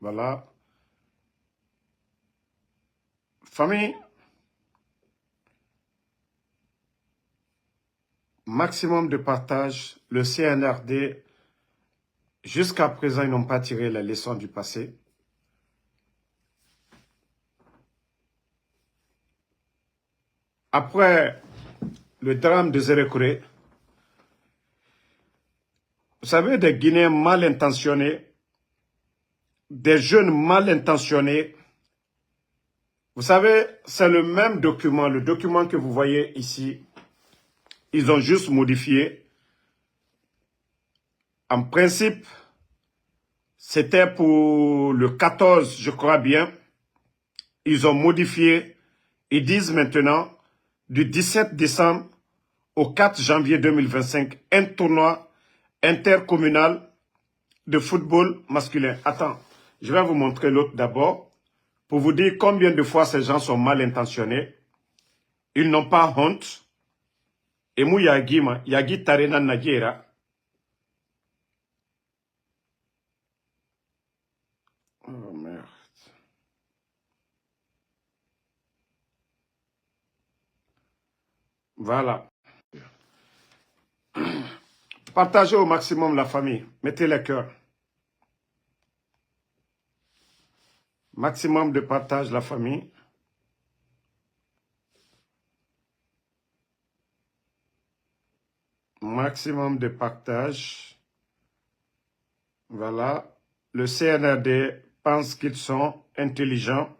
Voilà. Famille, maximum de partage. Le CNRD, jusqu'à présent, ils n'ont pas tiré la leçon du passé. Après le drame de Zérékouré, vous savez, des Guinéens mal intentionnés, des jeunes mal intentionnés, vous savez, c'est le même document, le document que vous voyez ici. Ils ont juste modifié. En principe, c'était pour le 14, je crois bien. Ils ont modifié. Ils disent maintenant, du 17 décembre au 4 janvier 2025, un tournoi intercommunal de football masculin. Attends, je vais vous montrer l'autre d'abord, pour vous dire combien de fois ces gens sont mal intentionnés. Ils n'ont pas honte. Et mou yagi tarena nagiera. Oh merde. Voilà. Partagez au maximum la famille. Mettez les cœurs. Maximum de partage la famille. Maximum de partage. Voilà. Le CNRD pense qu'ils sont intelligents.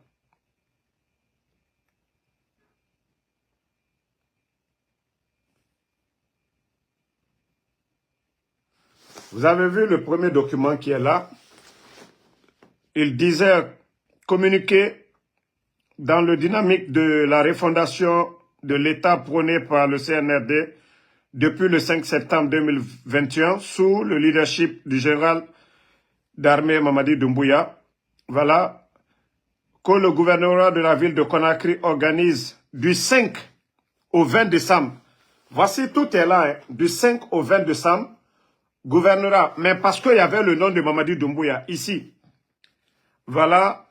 Vous avez vu le premier document qui est là. Il disait communiquer dans le dynamique de la refondation de l'État prôné par le CNRD depuis le 5 septembre 2021 sous le leadership du général d'armée Mamadi Doumbouya. Voilà que le gouvernement de la ville de Conakry organise du 5 au 20 décembre. Voici, tout est là, hein, du 5 au 20 décembre. Gouvernorat, mais parce qu'il y avait le nom de Mamadi Doumbouya ici. Voilà.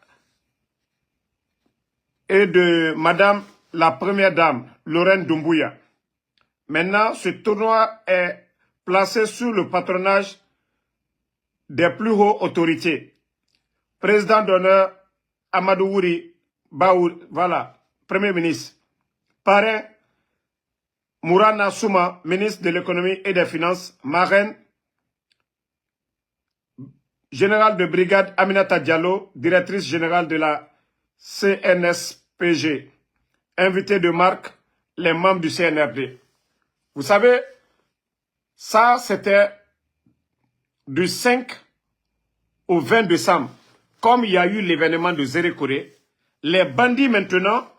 Et de Madame la Première Dame, Lorraine Doumbouya. Maintenant, ce tournoi est placé sous le patronage des plus hautes autorités. Président d'honneur Amadou Wouri Baour, voilà, Premier ministre. Parrain Mourana Souma, ministre de l'économie et des finances. Marraine, général de brigade Aminata Diallo, directrice générale de la CNSPG. Invité de marque, les membres du CNRD. Vous savez, ça c'était du 5 au 20 décembre. Comme il y a eu l'événement de Zérékouré, les bandits maintenant,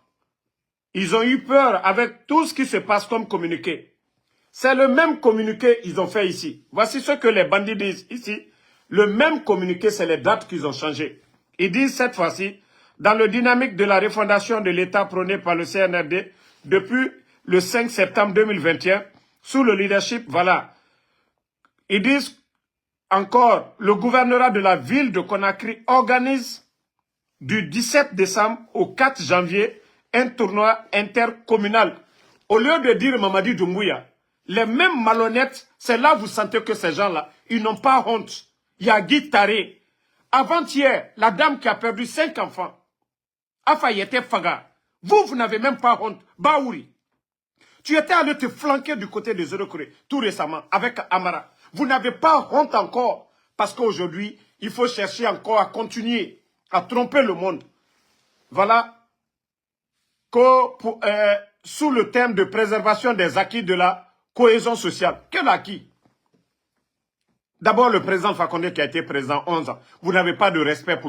ils ont eu peur avec tout ce qui se passe comme communiqué. C'est le même communiqué qu'ils ont fait ici. Voici ce que les bandits disent ici. Le même communiqué, c'est les dates qu'ils ont changées. Ils disent cette fois-ci, dans le dynamique de la refondation de l'État prôné par le CNRD depuis le 5 septembre 2021, sous le leadership, voilà. Ils disent encore, le gouvernorat de la ville de Conakry organise du 17 décembre au 4 janvier un tournoi intercommunal. Au lieu de dire Mamadi Doumbouya, les mêmes malhonnêtes, c'est là que vous sentez que ces gens-là, ils n'ont pas honte. Yagi Taré. Avant-hier, la dame qui a perdu 5 enfants, Afayete Faga. Vous n'avez même pas honte. Baouri. Tu étais allé te flanquer du côté de Zérékouré tout récemment avec Amara. Vous n'avez pas honte encore. Parce qu'aujourd'hui, il faut chercher encore à continuer à tromper le monde. Voilà. Sous le thème de préservation des acquis de la cohésion sociale. Quel acquis? D'abord, le président Fakonde qui a été président 11 ans. Vous n'avez pas de respect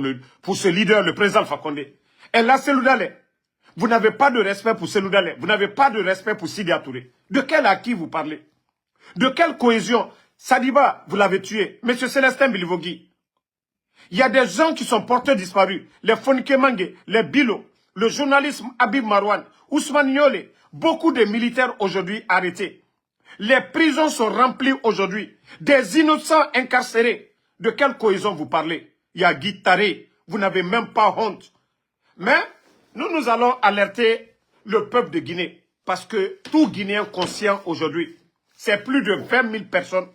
pour ce leader, le président Fakonde. Et là, Seloudalé. Vous n'avez pas de respect pour Seloudalé. Vous n'avez pas de respect pour Sidi Touré. De quel acquis vous parlez? De quelle cohésion? Sadiba, vous l'avez tué. Monsieur Célestin Bilivogui. Il y a des gens qui sont portés disparus. Les Fonike Mange, les Bilo, le journaliste Habib Marouane, Ousmane Niolé. Beaucoup de militaires aujourd'hui arrêtés. Les prisons sont remplies aujourd'hui. Des innocents incarcérés. De quelle cohésion vous parlez? Il y a Guy Taré, Vous n'avez même pas honte. Mais nous allons alerter le peuple de Guinée. Parce que tout Guinéen conscient aujourd'hui, c'est plus de 20 000 personnes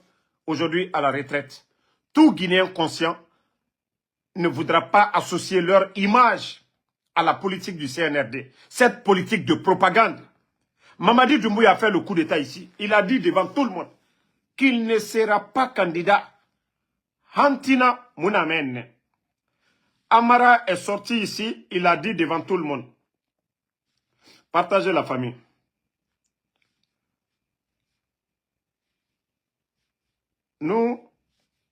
aujourd'hui à la retraite. Tout Guinéen conscient ne voudra pas associer leur image à la politique du CNRD. Cette politique de propagande. Mamadi Doumbouya a fait le coup d'État ici. Il a dit devant tout le monde qu'il ne sera pas candidat. Hantina Mounamen. Amara est sorti ici, il a dit devant tout le monde. Partagez la famille. Nous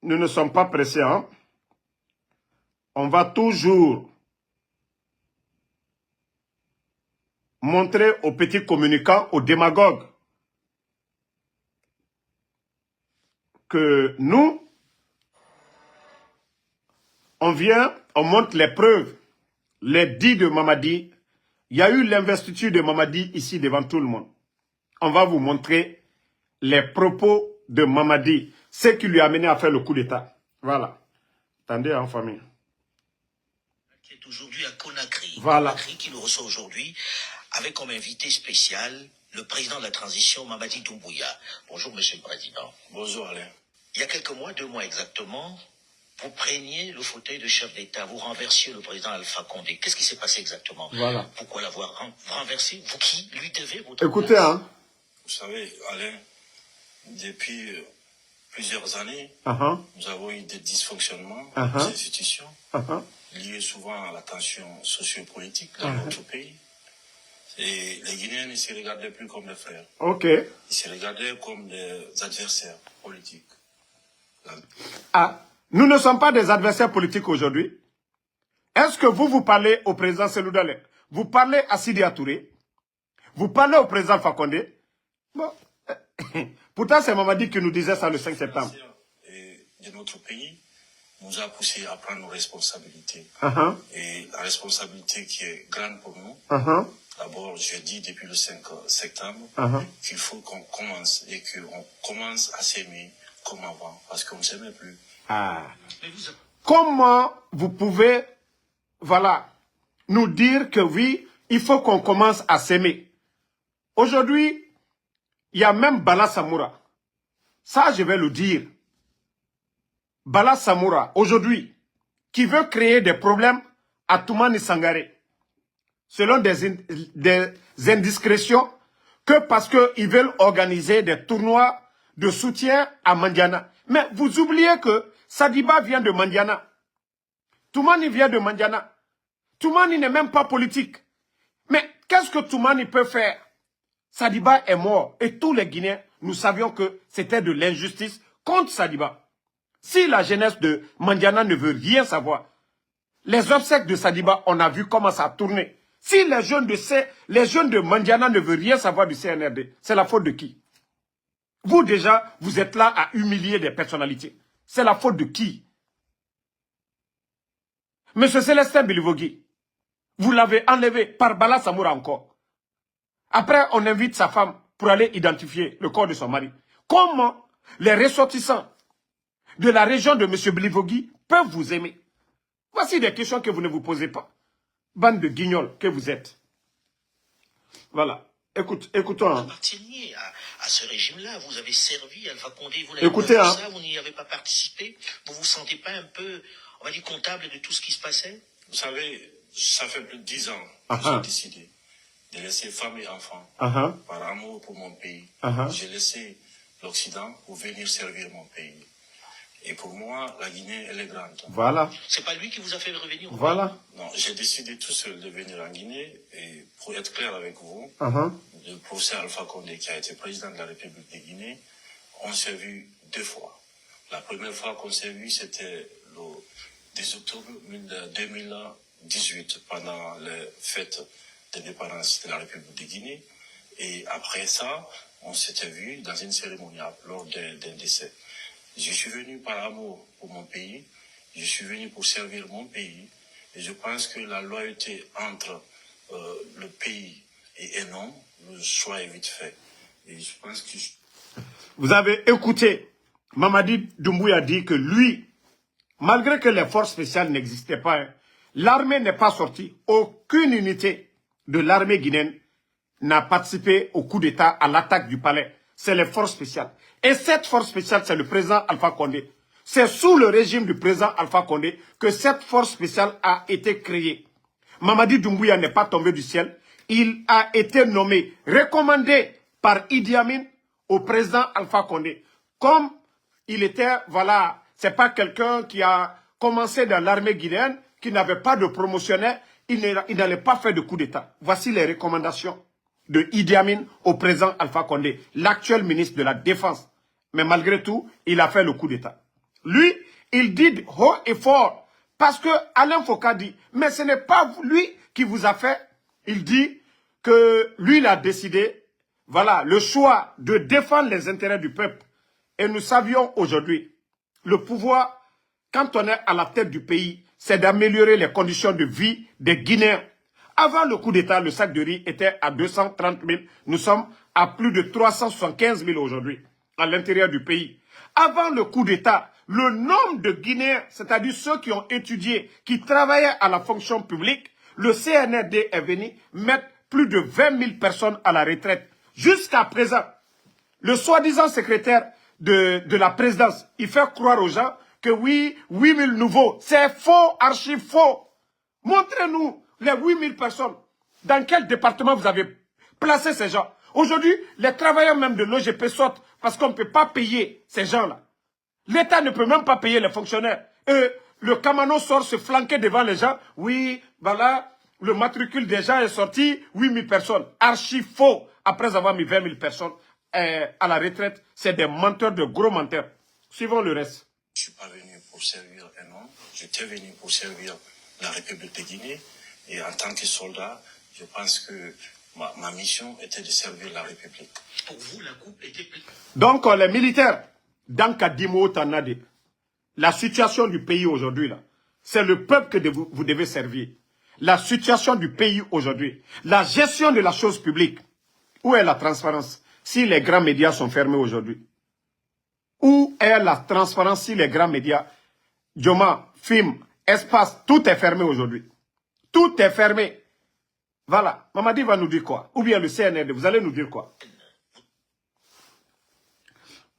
ne sommes pas pressés. Hein? On va toujours montrer aux petits communicants, aux démagogues, que nous, on montre les preuves, les dits de Mamadi. Il y a eu l'investiture de Mamadi ici devant tout le monde. On va vous montrer les propos de Mamadi, ce qui lui a amené à faire le coup d'État. Voilà. Attendez en famille. Qui est aujourd'hui à Conakry. Voilà. Conakry qui nous reçoit aujourd'hui avec comme invité spécial le président de la transition, Mamadi Doumbouya. Bonjour, monsieur le président. Bonjour, Alain. Il y a quelques mois, 2 mois exactement, vous preniez le fauteuil de chef d'État, vous renversiez le président Alpha Condé. Qu'est-ce qui s'est passé exactement? Voilà. Pourquoi l'avoir renversé? Vous qui lui devez votre Écoutez, place? hein. Vous savez, Alain, depuis plusieurs années, nous avons eu des dysfonctionnements dans les institutions liés souvent à la tension sociopolitique dans notre pays. Et les Guinéens ne se regardaient plus comme des frères. Ok. Ils se regardaient comme des adversaires politiques. Ah, nous ne sommes pas des adversaires politiques aujourd'hui. Est-ce que vous parlez au président Selou Dalé? Vous parlez à Sidi Touré? Vous parlez au président Fakonde? Bon. Pourtant, c'est Mamadi qui nous disait ça le 5 septembre. Et de notre pays nous a poussé à prendre nos responsabilités. Et la responsabilité qui est grande pour nous, d'abord, je dis depuis le 5 septembre qu'il faut qu'on commence et qu'on commence à s'aimer comme avant, parce qu'on ne s'aimait plus. Ah. Comment vous pouvez, voilà, nous dire que oui, il faut qu'on commence à s'aimer? Aujourd'hui, il y a même Bala Samoura. Ça, je vais le dire. Bala Samoura, aujourd'hui, qui veut créer des problèmes à Toumani Sangaré, selon des indiscrétions, que parce qu'ils veulent organiser des tournois de soutien à Mandiana. Mais vous oubliez que Sadiba vient de Mandiana. Toumani vient de Mandiana. Toumani n'est même pas politique. Mais qu'est-ce que Toumani peut faire? Sadiba est mort. Et tous les Guinéens, nous savions que c'était de l'injustice contre Sadiba. Si la jeunesse de Mandiana ne veut rien savoir, les obsèques de Sadiba, on a vu comment ça a tourné. Si les jeunes de Mandiana ne veulent rien savoir du CNRD, c'est la faute de qui? Vous déjà, vous êtes là à humilier des personnalités. C'est la faute de qui? Monsieur Célestin Bilivogui, vous l'avez enlevé par Bala Samoura encore. Après, on invite sa femme pour aller identifier le corps de son mari. Comment les ressortissants de la région de M. Bilivogui peuvent vous aimer? Voici des questions que vous ne vous posez pas. Bande de guignols que vous êtes. Voilà. Écoutons. Vous apparteniez à ce régime-là. Vous avez servi Alpha Condé. Vous n'avez Écoutez, pas fait ça, vous n'y avez pas participé. Vous ne vous sentez pas un peu, on va dire, comptable de tout ce qui se passait? Vous savez, ça fait plus de 10 ans que j'ai décidé de laisser femme et enfants par amour pour mon pays. J'ai laissé l'Occident pour venir servir mon pays. Et pour moi, la Guinée, elle est grande. Voilà. C'est pas lui qui vous a fait revenir? Voilà. Non, j'ai décidé tout seul de venir en Guinée. Et pour être clair avec vous, le professeur Alpha Condé, qui a été président de la République de Guinée, on s'est vu 2 fois. La première fois qu'on s'est vu, c'était le 10 octobre 2018, pendant les fêtes de l'indépendance de la République de Guinée. Et après ça, on s'était vu dans une cérémonie lors d'un décès. Je suis venu par amour pour mon pays, je suis venu pour servir mon pays, et je pense que la loyauté entre le pays et un homme, le choix est vite fait. Et je pense que... Vous avez écouté, Mamadi Doumbouya dit que lui, malgré que les forces spéciales n'existaient pas, hein, L'armée n'est pas sortie. Aucune unité de l'armée guinéenne n'a participé au coup d'État, à l'attaque du palais. C'est les forces spéciales. Et cette force spéciale, c'est le président Alpha Condé. C'est sous le régime du président Alpha Condé que cette force spéciale a été créée. Mamadi Doumbouya n'est pas tombé du ciel. Il a été nommé, recommandé par Idi Amin au président Alpha Condé. Comme il était, voilà, c'est pas quelqu'un qui a commencé dans l'armée guinéenne, qui n'avait pas de promotionnaire, il n'allait pas faire de coup d'État. Voici les recommandations de Idi Amin au président Alpha Condé, l'actuel ministre de la Défense. Mais malgré tout, il a fait le coup d'État. Lui, il dit haut et fort, parce que Alain Foka dit, mais ce n'est pas lui qui vous a fait. Il dit que lui, il a décidé, voilà, le choix de défendre les intérêts du peuple. Et nous savions aujourd'hui, le pouvoir, quand on est à la tête du pays, c'est d'améliorer les conditions de vie des Guinéens. Avant le coup d'État, le sac de riz était à 230 000. Nous sommes à plus de 375 000 aujourd'hui, à l'intérieur du pays. Avant le coup d'État, le nombre de Guinéens, c'est-à-dire ceux qui ont étudié, qui travaillaient à la fonction publique, le CNRD est venu mettre plus de 20 000 personnes à la retraite. Jusqu'à présent, le soi-disant secrétaire de la présidence, il fait croire aux gens que oui, 8 000 nouveaux. C'est faux, archi faux. Montrez-nous les 8 000 personnes. Dans quel département vous avez placé ces gens? Aujourd'hui, les travailleurs même de l'OGP sortent parce qu'on ne peut pas payer ces gens-là. L'État ne peut même pas payer les fonctionnaires. Et le Kamano sort se flanquer devant les gens. Oui, voilà, le matricule des gens est sorti, 8 000 personnes. Archi faux, après avoir mis 20 000 personnes à la retraite. C'est des menteurs, de gros menteurs. Suivons le reste. Je ne suis pas venu pour servir un homme, j'étais venu pour servir la République de Guinée. Et en tant que soldat, je pense que ma mission était de servir la République. Pour vous, la coupe était... Donc, les militaires, dans Kadimo Tanade, la situation du pays aujourd'hui, là, c'est le peuple que vous devez servir. La situation du pays aujourd'hui, la gestion de la chose publique. Où est la transparence si les grands médias sont fermés aujourd'hui? Où est la transparence si les grands médias, Dioma, Film, Espace, tout est fermé aujourd'hui? Tout est fermé. Voilà. Mamadi va nous dire quoi? Ou bien le CNRD, vous allez nous dire quoi?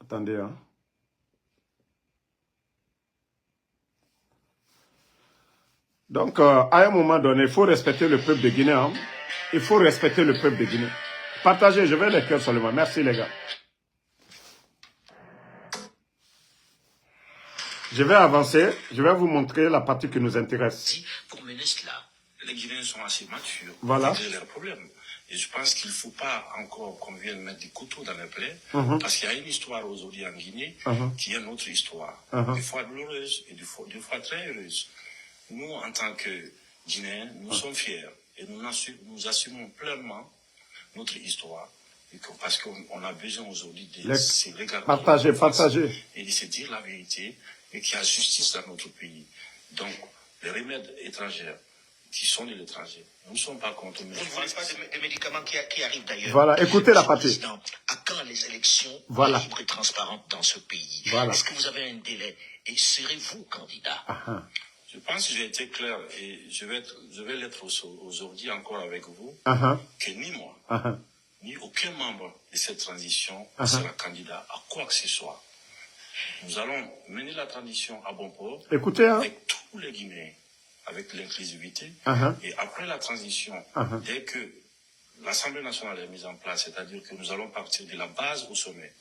Attendez, hein. Donc, à un moment donné, il faut respecter le peuple de Guinée. Hein. Il faut respecter le peuple de Guinée. Partagez, je vais les cœurs seulement. Merci les gars. Je vais avancer. Je vais vous montrer la partie qui nous intéresse. Pour mener cela, Les Guinéens sont assez matures Voilà. pour régler leurs problèmes. Et je pense qu'il ne faut pas encore qu'on vienne mettre des couteaux dans les plaies, parce qu'il y a une histoire aujourd'hui en Guinée qui est notre histoire. Des fois douloureuse et des fois très heureuse. Nous, en tant que Guinéens, nous sommes fiers et nous assumons pleinement notre histoire. Parce qu'on a besoin aujourd'hui de se regarder Partagez. et de se dire la vérité et qu'il y a justice dans notre pays. Donc, les remèdes étrangers qui sont de l'étranger, nous ne sommes pas contre. vous ne voulez pas de médicaments qui arrivent d'ailleurs. Voilà, écoutez la partie. Président, à quand les élections libres et transparentes dans ce pays? Voilà. Est-ce que vous avez un délai? Et serez-vous candidat? Je pense que j'ai été clair et je vais l'être aujourd'hui encore avec vous, que ni moi, ni aucun membre de cette transition ne sera candidat à quoi que ce soit. Nous allons mener la transition à bon port avec tous les Guinéens, avec l'inclusivité. Et après la transition, dès que l'Assemblée nationale est mise en place, c'est-à-dire que nous allons partir de la base au sommet,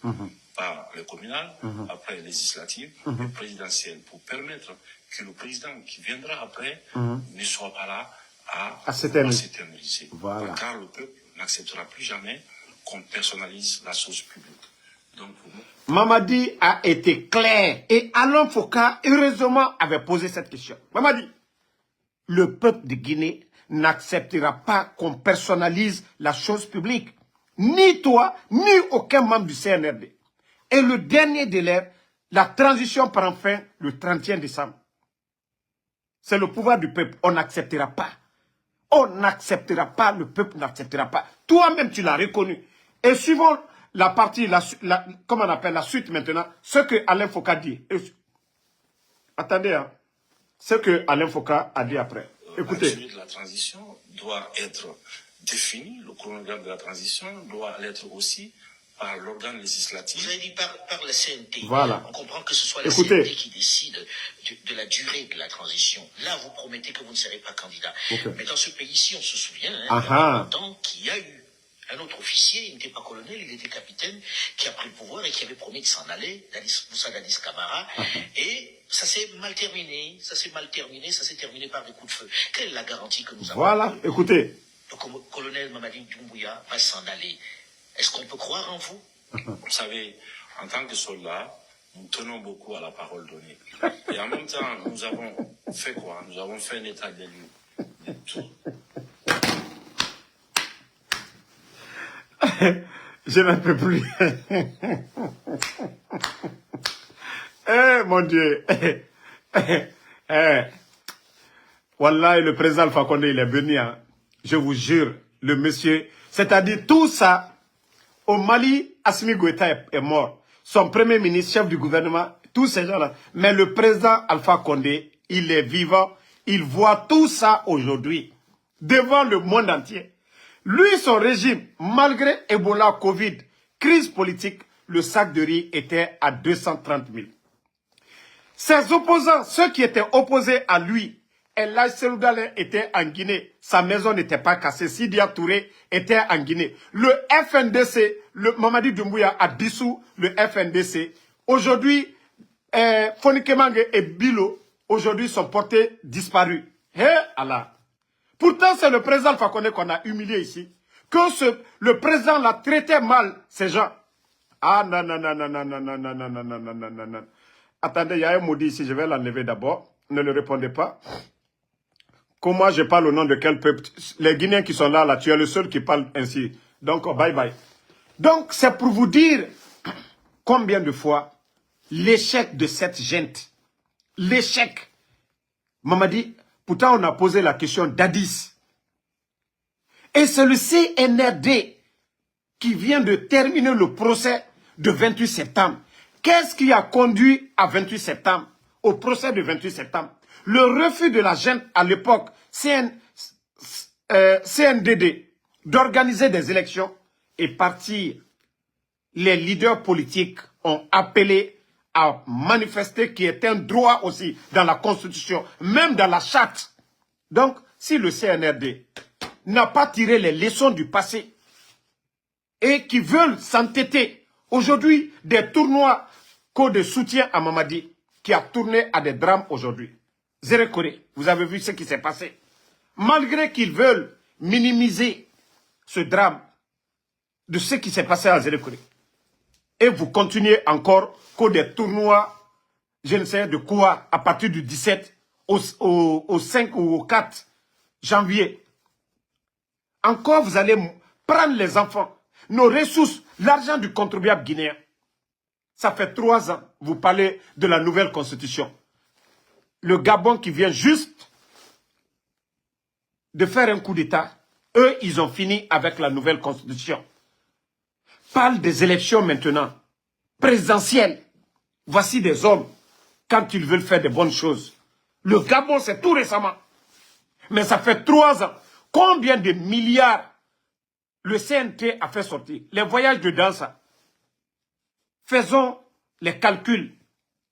par le communal, après les législatives, le présidentiel, pour permettre que le président qui viendra après ne soit pas là à s'éterniser. Voilà. Car le peuple n'acceptera plus jamais qu'on personnalise la chose publique. Donc, pour nous, Mamadi a été clair et Alain Foka, heureusement, avait posé cette question. Mamadi, le peuple de Guinée n'acceptera pas qu'on personnalise la chose publique. Ni toi, ni aucun membre du CNRD. Et le dernier délai, la transition prend fin le 31 décembre. C'est le pouvoir du peuple. On n'acceptera pas. On n'acceptera pas, le peuple n'acceptera pas. Toi-même, tu l'as reconnu. Et suivons la partie, comment on appelle la suite maintenant, ce que Alain Foka dit. Attendez, hein. Ce que Alain Foka a dit après. Écoutez. La durée de la transition doit être définie, le chronogramme de la transition doit l'être aussi par l'organe législatif. Vous avez dit par la CNT. Voilà. On comprend que ce soit la Écoutez. CNT qui décide de la durée de la transition. Là, vous promettez que vous ne serez pas candidat. Okay. Mais dans ce pays-ci, on se souvient, il y Ah a longtemps qu'il y a eu un autre officier, il n'était pas colonel, il était capitaine, qui a pris le pouvoir et qui avait promis de s'en aller, Moussa Dadis Camara, et ça s'est mal terminé, ça s'est terminé par des coups de feu. Quelle est la garantie que nous avons? Voilà, écoutez. Le colonel Mamadi Doumbouya va s'en aller. Est-ce qu'on peut croire en vous? Vous savez, en tant que soldats, nous tenons beaucoup à la parole donnée. Et en même temps, nous avons fait quoi? Nous avons fait un état des lieux de tout. Je n'en peux plus. Eh, mon Dieu. Wallah, le président Alpha Condé, il est venu. Hein. Je vous jure, le monsieur. C'est-à-dire tout ça, au Mali, Assimi Goïta est mort. Son premier ministre, chef du gouvernement, tous ces gens-là. Mais le président Alpha Condé, il est vivant. Il voit tout ça aujourd'hui, devant le monde entier. Lui, son régime, malgré Ebola, Covid, crise politique, le sac de riz était à 230 000. Ses opposants, ceux qui étaient opposés à lui, El Hadj Cellou Dalein était en Guinée. Sa maison n'était pas cassée. Sidia Touré était en Guinée. Le FNDC, le Mamadi Doumbouya a dissous le FNDC. Aujourd'hui, Fonike Mange et Bilo, aujourd'hui, sont portés disparus. Hé Allah! Pourtant, c'est le président Alpha Condé qu'on a humilié ici. Que le président l'a traité mal, ces gens. Ah non, non, non, non, non, non, non, non, non, non, non, non, non, non. Attendez, il y a un maudit ici, je vais l'enlever d'abord. Ne le répondez pas. Comment je parle au nom de quel peuple? Les Guinéens qui sont là, tu es le seul qui parle ainsi. Donc, bye bye. Donc, c'est pour vous dire combien de fois l'échec de cette gente, l'échec, Mamadi, pourtant on a posé la question d'Addis. Et c'est le CNRD qui vient de terminer le procès de 28 septembre. Qu'est-ce qui a conduit à 28 septembre, au procès de 28 septembre? Le refus de la gente à l'époque, CNDD, d'organiser des élections et partir. Les leaders politiques ont appelé à manifester, qui est un droit aussi dans la Constitution, même dans la charte. Donc, si le CNRD n'a pas tiré les leçons du passé et qui veulent s'entêter, aujourd'hui, des tournois de soutien à Mamadi, qui a tourné à des drames aujourd'hui. Zéré Koré, vous avez vu ce qui s'est passé. Malgré qu'ils veulent minimiser ce drame de ce qui s'est passé à Zéré Koré. Et vous continuez encore que des tournois, je ne sais de quoi, à partir du 17 au 5 ou au 4 janvier. Encore, vous allez prendre les enfants, nos ressources, l'argent du contribuable guinéen. Ça fait 3 ans, vous parlez de la nouvelle constitution. Le Gabon qui vient juste de faire un coup d'État, eux, ils ont fini avec la nouvelle constitution. Parle des élections maintenant, présidentielles. Voici des hommes, quand ils veulent faire de bonnes choses. Le Gabon, c'est tout récemment. Mais ça fait 3 ans. Combien de milliards le CNT a fait sortir? Les voyages de Dansa. Faisons les calculs.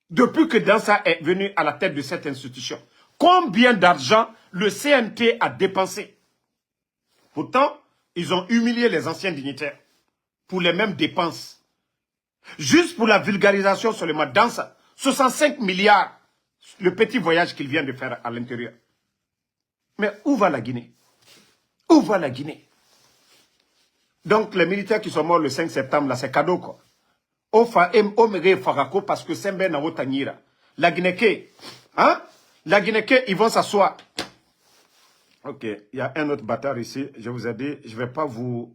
Depuis que Dansa est venu à la tête de cette institution, combien d'argent le CNT a dépensé? Pourtant, ils ont humilié les anciens dignitaires pour les mêmes dépenses. Juste pour la vulgarisation seulement, Dansa, 65 milliards, le petit voyage qu'il vient de faire à l'intérieur. Mais où va la Guinée? Où va la Guinée? Donc les militaires qui sont morts le 5 septembre, là, c'est cadeau quoi. Parce que c'est na wotanyira. La Guinée, hein? La Guinée, ils vont s'asseoir. Ok, il y a un autre bâtard ici. Je vous ai dit, je ne vais pas vous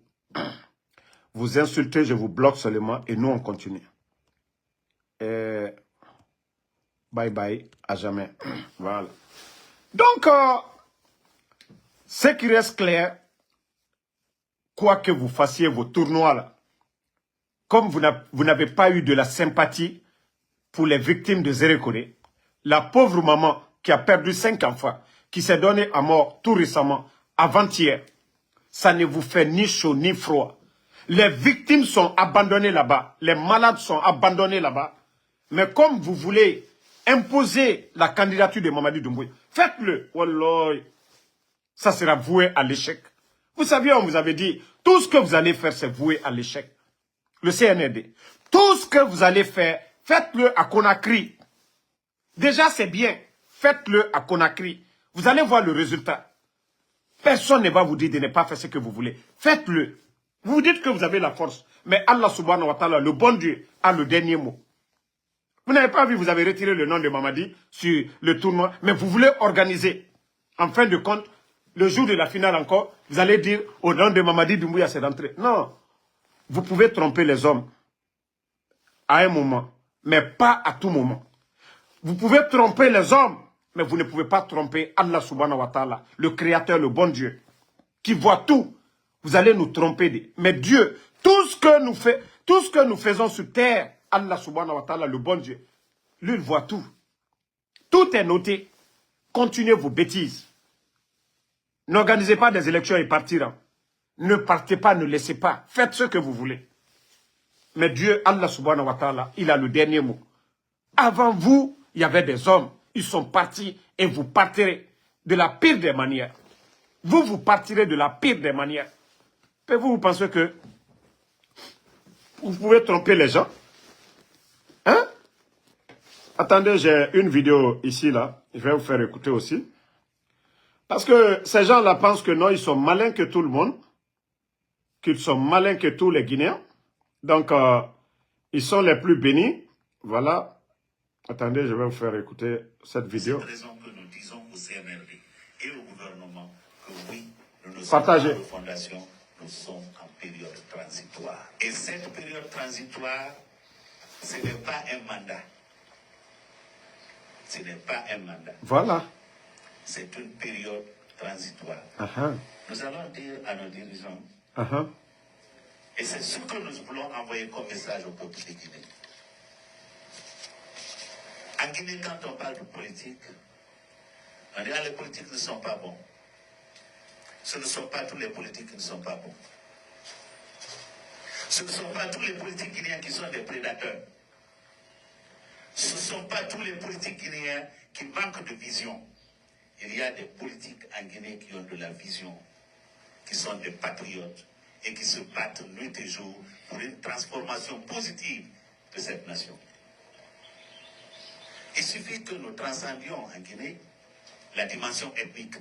insulter, je vous bloque seulement et nous on continue. Bye bye, à jamais. Voilà. Donc, ce qui reste clair, quoi que vous fassiez vos tournois là, comme vous n'avez pas eu de la sympathie pour les victimes de Zéré Koré, la pauvre maman qui a perdu 5 enfants, qui s'est donné à mort tout récemment, avant-hier, ça ne vous fait ni chaud ni froid. Les victimes sont abandonnées là-bas. Les malades sont abandonnés là-bas. Mais comme vous voulez imposer la candidature de Mamadi Doumbouya, faites-le. Wallah, ça sera voué à l'échec. Vous saviez, on vous avait dit, tout ce que vous allez faire, c'est voué à l'échec. Le CNRD. Tout ce que vous allez faire, faites-le à Conakry. Déjà, c'est bien. Faites-le à Conakry. Vous allez voir le résultat. Personne ne va vous dire de ne pas faire ce que vous voulez. Faites-le. Vous vous dites que vous avez la force. Mais Allah subhanahu wa ta'ala, le bon Dieu, a le dernier mot. Vous n'avez pas vu, vous avez retiré le nom de Mamadi sur le tournoi. Mais vous voulez organiser. En fin de compte, le jour de la finale encore, vous allez dire au nom de Mamadi Doumbouya, c'est rentré. Non. Vous pouvez tromper les hommes à un moment, mais pas à tout moment. Vous pouvez tromper les hommes, mais vous ne pouvez pas tromper Allah subhanahu wa ta'ala, le créateur, le bon Dieu, qui voit tout. Vous allez nous tromper. Mais Dieu, tout ce que nous faisons sur terre, Allah subhanahu wa ta'ala, le bon Dieu, lui, il voit tout. Tout est noté. Continuez vos bêtises. N'organisez pas des élections et partir. Ne partez pas, ne laissez pas. Faites ce que vous voulez. Mais Dieu, Allah subhanahu wa ta'ala, il a le dernier mot. Avant vous, il y avait des hommes. Ils sont partis et vous partirez de la pire des manières. Vous partirez de la pire des manières. Et vous pensez que vous pouvez tromper les gens? Hein? Attendez, j'ai une vidéo ici, là. Je vais vous faire écouter aussi. Parce que ces gens-là pensent que non, ils sont malins que tout le monde. Qu'ils sont malins que tous les Guinéens. Donc, ils sont les plus bénis. Voilà. Attendez, je vais vous faire écouter cette vidéo. C'est la raison que nous disons au CNRD et au gouvernement que oui, nous ne sommes Partagez. pas en fondation, nous sommes en période transitoire. Et cette période transitoire, ce n'est pas un mandat. Ce n'est pas un mandat. Voilà. C'est une période transitoire. Uh-huh. Nous allons dire à nos dirigeants, Uh-huh. et c'est ce que nous voulons envoyer comme message au peuple de Guinée. En Guinée, quand on parle de politique, on dit que les politiques ne sont pas bons. Ce ne sont pas tous les politiques qui ne sont pas bons. Ce ne sont pas tous les politiques guinéens qui sont des prédateurs. Ce ne sont pas tous les politiques guinéens qui manquent de vision. Il y a des politiques en Guinée qui ont de la vision, qui sont des patriotes et qui se battent nuit et jour pour une transformation positive de cette nation. Il suffit que nous transcendions en Guinée la dimension ethnique.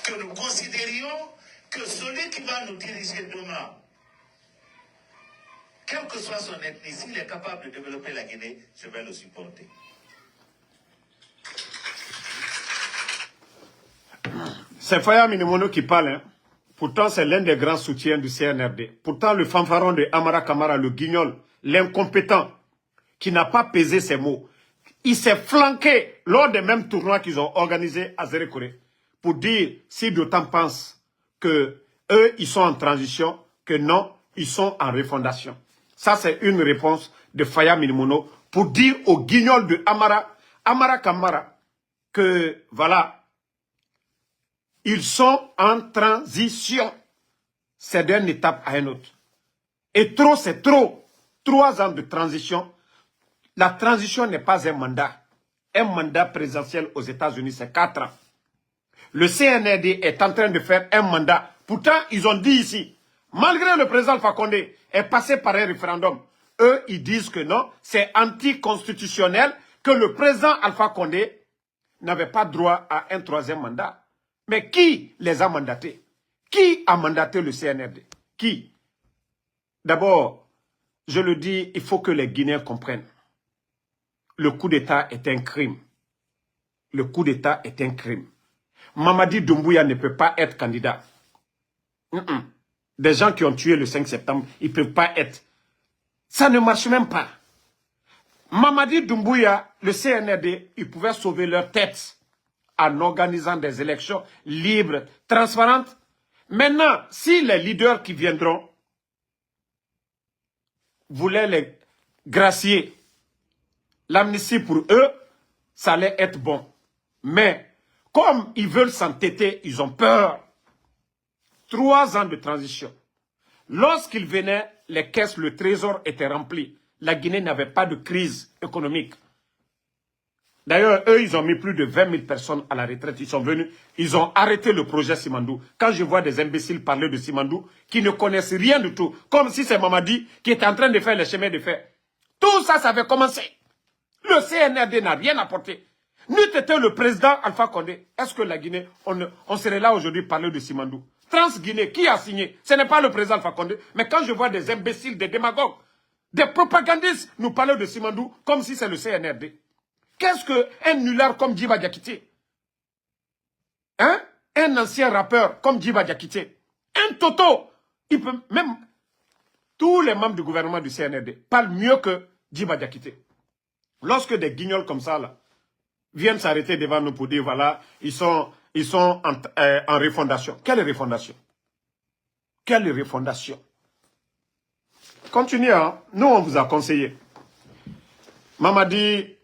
Que nous considérions que celui qui va nous diriger demain, quelle que soit son ethnie, s'il est capable de développer la Guinée, je vais le supporter. C'est Faya Minimono qui parle. Hein. Pourtant, c'est l'un des grands soutiens du CNRD. Pourtant, le fanfaron de Amara Kamara, le guignol, l'incompétent, qui n'a pas pesé ses mots, il s'est flanqué lors des mêmes tournois qu'ils ont organisés à Zérekoré pour dire, si d'autant pensent que eux, ils sont en transition, que non, ils sont en refondation. Ça, c'est une réponse de Faya Minimono pour dire aux guignols de Amara Kamara, que voilà, ils sont en transition. C'est d'une étape à une autre. Et trop, c'est trop. 3 ans de transition. La transition n'est pas un mandat. Un mandat présidentiel aux États-Unis, c'est 4 ans. Le CNRD est en train de faire un mandat. Pourtant, ils ont dit ici, malgré le président Alpha Condé est passé par un référendum, eux, ils disent que non, c'est anticonstitutionnel, que le président Alpha Condé n'avait pas droit à un 3e mandat. Mais qui les a mandatés? Qui a mandaté le CNRD? Qui? D'abord, je le dis, il faut que les Guinéens comprennent. Le coup d'État est un crime. Le coup d'État est un crime. Mamadi Doumbouya ne peut pas être candidat. Des gens qui ont tué le 5 septembre, ils ne peuvent pas être. Ça ne marche même pas. Mamadi Doumbouya, le CNRD, ils pouvaient sauver leur tête en organisant des élections libres, transparentes. Maintenant, si les leaders qui viendront voulaient les gracier, l'amnistie pour eux, ça allait être bon. Mais, comme ils veulent s'entêter, ils ont peur. 3 ans de transition. Lorsqu'ils venaient, les caisses, le trésor était rempli. La Guinée n'avait pas de crise économique. D'ailleurs, eux, ils ont mis plus de 20 000 personnes à la retraite. Ils sont venus, ils ont arrêté le projet Simandou. Quand je vois des imbéciles parler de Simandou, qui ne connaissent rien du tout, comme si c'est Mamadi qui était en train de faire les chemins de fer. Tout ça, ça avait commencé. Le CNRD n'a rien apporté. N'eût été le président Alpha Condé, est-ce que la Guinée, on serait là aujourd'hui parler de Simandou? Trans-Guinée, qui a signé? Ce n'est pas le président Alpha Condé. Mais quand je vois des imbéciles, des démagogues, des propagandistes nous parler de Simandou comme si c'est le CNRD. Qu'est-ce qu'un nulard comme Djiba Diakité? Hein? Un ancien rappeur comme Djiba Diakité. Un Toto. Il peut même... Tous les membres du gouvernement du CNRD parlent mieux que Djiba Diakité. Lorsque des guignols comme ça, là, viennent s'arrêter devant nous pour dire, voilà, ils sont en refondation. Quelle refondation? Quelle refondation? Continuez, hein? Nous, on vous a conseillé. Mamadi,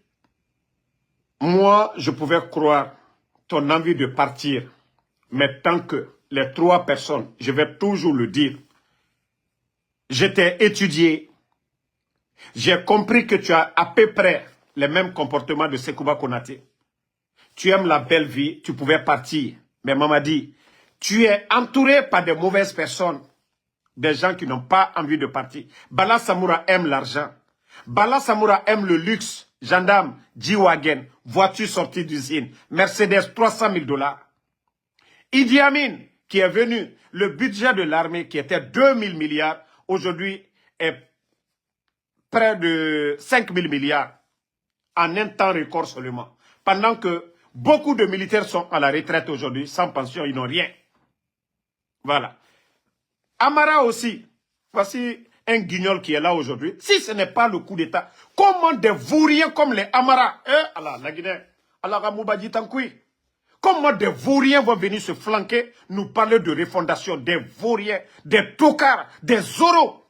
moi, je pouvais croire ton envie de partir. Mais tant que les 3 personnes, je vais toujours le dire, j'étais étudié, j'ai compris que tu as à peu près les mêmes comportements de Sekouba Konaté. Tu aimes la belle vie, tu pouvais partir. Mais Mamadi, tu es entouré par de mauvaises personnes, des gens qui n'ont pas envie de partir. Bala Samoura aime l'argent. Bala Samoura aime le luxe. Gendarme, G-Wagon, voiture sortie d'usine, Mercedes, 300 000 $. Idi Amin, qui est venu, le budget de l'armée qui était 2 000 milliards, aujourd'hui est près de 5 000 milliards en un temps record seulement. Pendant que beaucoup de militaires sont à la retraite aujourd'hui, sans pension, ils n'ont rien. Voilà. Amara aussi, voici un guignol qui est là aujourd'hui. Si ce n'est pas le coup d'État, comment des vauriens comme les Amara, la Guinée, comment des vauriens vont venir se flanquer, nous parler de refondation, des vauriens, des tocards, des zoros,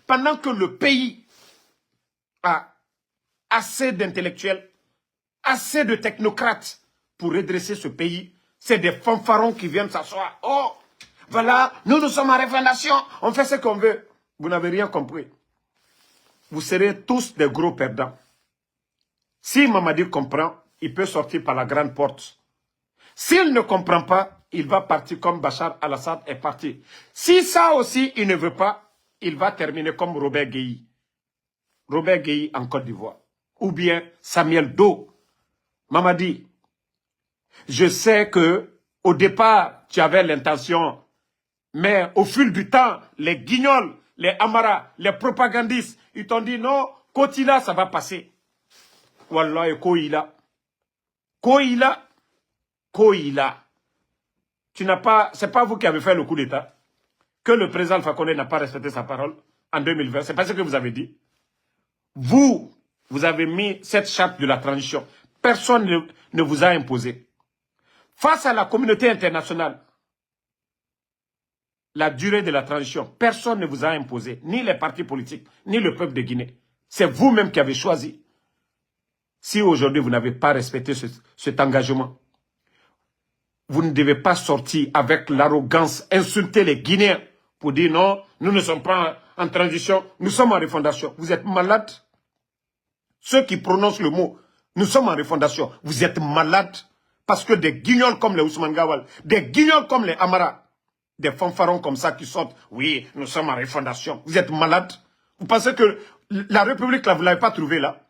pendant que le pays a assez d'intellectuels, assez de technocrates pour redresser ce pays. C'est des fanfarons qui viennent s'asseoir. Oh, voilà, nous sommes en refondation, on fait ce qu'on veut. Vous n'avez rien compris. Vous serez tous des gros perdants. Si Mamadi comprend, il peut sortir par la grande porte. S'il ne comprend pas, il va partir comme Bachar al-Assad est parti. Si ça aussi, il ne veut pas, il va terminer comme Robert Gueye. Robert Gueye en Côte d'Ivoire. Ou bien Samuel Doe. Mamadi, je sais que au départ, tu avais l'intention, mais au fil du temps, les guignols, les Amara, les propagandistes, ils t'ont dit non, Kotila, ça va passer. Wallah, et Koïla. Koïla. Koïla. Tu n'as pas, c'est pas vous qui avez fait le coup d'État. Que le président Alpha Condé n'a pas respecté sa parole en 2020. C'est pas ce que vous avez dit. Vous avez mis cette charte de la transition. Personne ne vous a imposé. Face à la communauté internationale, la durée de la transition, personne ne vous a imposé, ni les partis politiques, ni le peuple de Guinée. C'est vous-même qui avez choisi. Si aujourd'hui vous n'avez pas respecté cet engagement, vous ne devez pas sortir avec l'arrogance, insulter les Guinéens pour dire non, nous ne sommes pas en transition, nous sommes en refondation. Vous êtes malades. Ceux qui prononcent le mot, nous sommes en refondation, vous êtes malades parce que des guignols comme les Ousmane Gawal, des guignols comme les Amara, des fanfarons comme ça qui sortent, oui, nous sommes en refondation. Vous êtes malades. Vous pensez que la République, là, vous ne l'avez pas trouvée, là?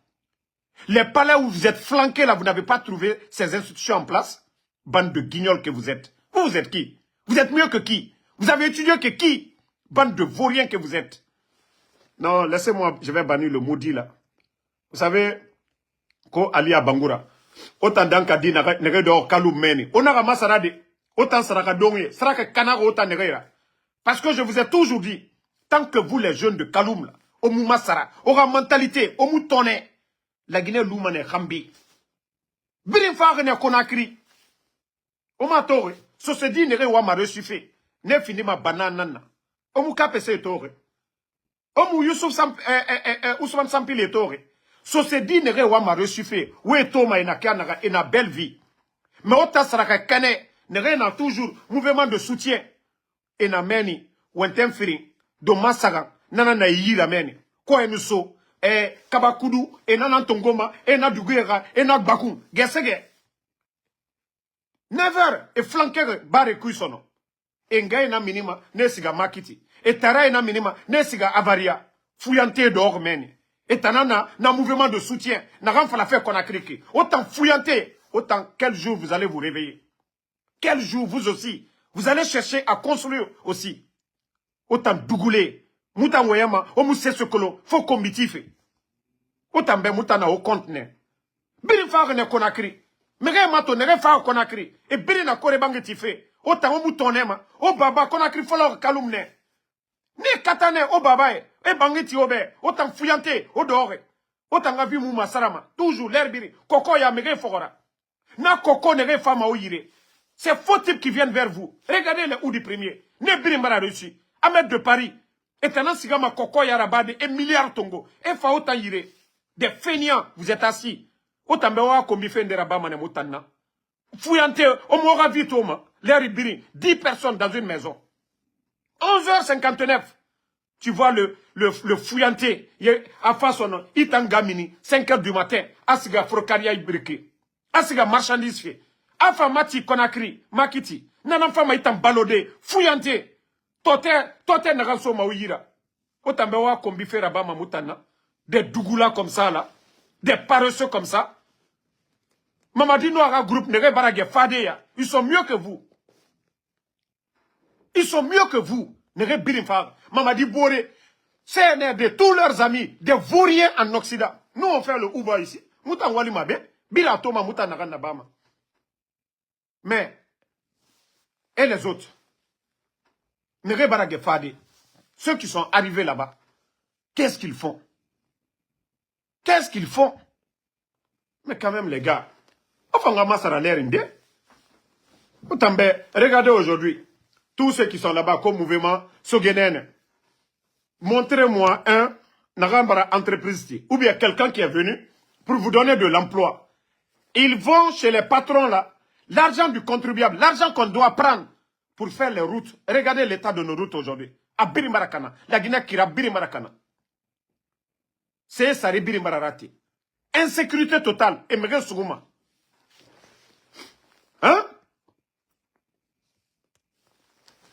Les palais où vous êtes flanqués, là, vous n'avez pas trouvé ces institutions en place? Bande de guignols que vous êtes. Vous êtes qui? Vous êtes mieux que qui? Vous avez étudié que qui? Bande de vauriens que vous êtes. Non, laissez-moi, je vais bannir le maudit, là. Vous savez, ko Ali Bangura, autant d'anka di nege do kalou meni. On a ramassara de, autant saraka dongye, saraka kanaro autant nege. Parce que je vous ai toujours dit, tant que vous les jeunes de Kaloum, là, au Moumassara, aura mentalité, au Moutonné, la Guinée Loumane Khambi. Birin Farene Konakri. Au Matore, ce se dit nege wa ma reçu fait. Ne fini ma banane. Au Mouka Pese Tore. Au Mou Youssouf Ousmane Sampil et Tore. Société n'est wa ma reçu fait. Où est Thomas et na belle vie. Mais ota saraka kane n'est na toujours mouvement de soutien. Et na meni wentem firi do masaga nana na yira meni. Quoi nous so kabakudu et nana tongoma et na dugera et na bakun. Gesege. Never et flanquer bare kuisono. Et ngaye na minima ne siga makiti. Et tara na minima ne siga avaria. Fouillante dehors meni. Et tanana na mouvement de soutien. Na ram fala fait qu'on a criqué. Autant fouillante. Autant quel jour vous allez vous réveiller. Quel jour vous aussi. Vous allez chercher à construire aussi. Autant dougoulé. Moutan wayama. Omu sesekolo. Faut combitif. Autant ben moutana au compte ne. Biri fare ne konakri. Mege mato ne fare konakri. Et biri na kore bange tife. Autant omu tonema. O baba konakri folor kalumne. Ne katane o baba e bange ti obe. Autant fouillante o dehors. Autant gavi mou masarama. Toujours l'air biri. Koko ya mege fogora. Na koko ne fama o yire. C'est faux types qui viennent vers vous. Regardez les ou du premier. Ne birimbara reçu. Ahmed de Paris. Et tenant sigama koko yarabade et milliards tongo. Et fa autant yire. Des feignants, vous êtes assis. Autant bewa kombi fende rabamane moutana. Fouillante, on m'aura vite au moins. L'air biri. 10 personnes dans une maison. 11h59. Tu vois le fouillanté. À face on itangamini. 5h du matin. Asiga frokaria ibrike. Asiga marchandise fait. Afa mati konakri. Makiti. Nanan fama itan balode. Fouillanté. Tote naganso maouira. Autant bewa kombi fe rabama moutana. Des dougoula comme ça là. Des paresseux comme ça. Mamadi Noara groupe nere barage fadeya. Ils sont mieux que vous. Ils sont mieux que vous. Nere birimfar. Mamadi Boré. C'est de tous leurs amis. Des vauriens en Occident. Nous on fait le Uba ici. Moutan wali mabe. Bila toma moutan nagan nabama. Mais. Et les autres. Nere barage fade. Ceux qui sont arrivés là-bas. Qu'est-ce qu'ils font? Qu'est-ce qu'ils font? Mais quand même, les gars, regardez aujourd'hui, tous ceux qui sont là-bas comme mouvement Sogenen, montrez-moi un Nagambara entreprise ou bien quelqu'un qui est venu pour vous donner de l'emploi. Ils vont chez les patrons là, l'argent du contribuable, l'argent qu'on doit prendre pour faire les routes. Regardez l'état de nos routes aujourd'hui. À Birimarakana, la Guinée-Kira Birimarakana. C'est ça, Birimararati. Insécurité totale. Et Mege Sougouma. Hein?